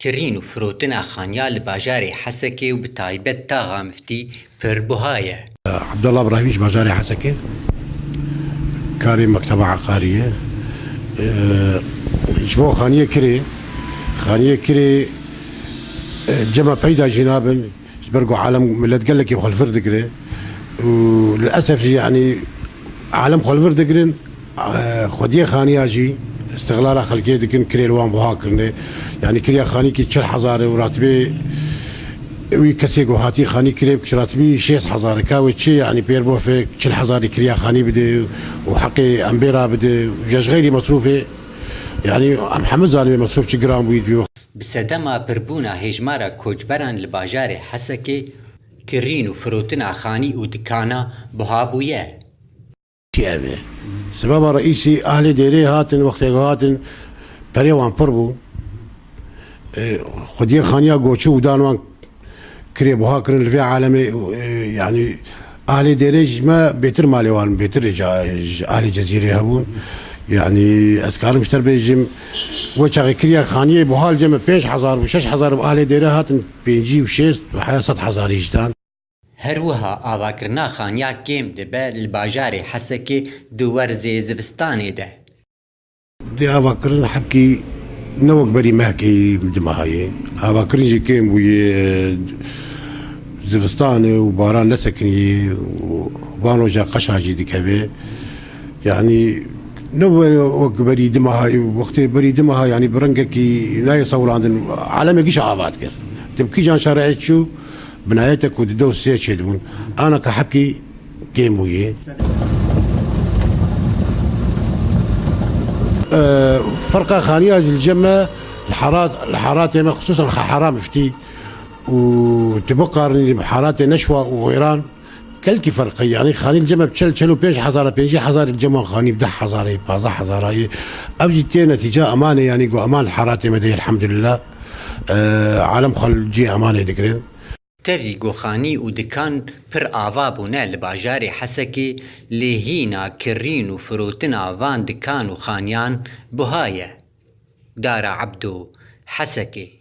کرین و فروتنا خانیا لباجاری حسکی و بتایبت تاغا مفتی پر بهایه. عبد الله ابراهيميش بازاري حسكي كاري مكتبة عقارية. جبو خانية كري جمع بيدا جنابن برقو عالم ملت قال لك يبغى الفرد قري، وللاسف يعني عالم خل فرد قرين خديه خانية جي استغلال خلقيه دكن كري الوان بهاكرني، يعني كريا خاني كي تشل حزاري وراتبي وي كسيقو هاتي خاني كريب كراتبي شيس حزاري كاوي تشي يعني بيربو في تشل حزاري كريا خاني بدي وحقي امبيرا بدي وجاج غيري مصروفي يعني محمد زاني مصروف شي جرام ويديو. بسدما بربونا هجمارا كوجبران لباجاري حسكي كرين و فروتنا خاني و دكانا بهابويه. هذا سبب رئيسي اهل ديري هاتن وقت هاتن بريوان بربو خديه خانيا قوتشو ودانوان كريبو هاكرن في عالمي، يعني اهل ديريج ما بيتر ماليوان بيتر اهل جزيره هبون، يعني اسكار مشتر بيجم وشاغي كريا خانيه بوهال جم 5000 و 6000 اهل ديره هاتن بيجي و 6 و 7000 جدان. هروها آواکرنا خانیا کم دبه لباجاری حسکی دوور زیزبستانی ده. دي آواكرن حبكي نوك بري مهكي دماهاي آواكرن جي كيم وي زفستاني وباران لسكني وبانو جا قشاجي دي كذا، يعني نوك بري دماهاي وقت بري دماهاي يعني برنقكي لا يصور عندن عالمي قيش آواتكر تبكي جان شرعت شو بنايتك وددو السيد شدون انا كحبكي كيم ويه. فرقه خانيه الجمه الحارات خصوصا حرام فتي وتبقى حارات نشوه وغيران كلكي فرق، يعني خاني الجمه بتشلوا بيش حزاره بيجي حزار الجمه خاني بده حزاره بازا حزاره اوجي نتيجه امانه، يعني قو امان الحارات مدي الحمد لله. عالم خل جي امانه ذكرين تری گوخانی و دکان پر آوا بونه لباجاری حسکی لهینا کرین و فروتنا وان دکان و خانیان بهایه. دار عبدو حسکی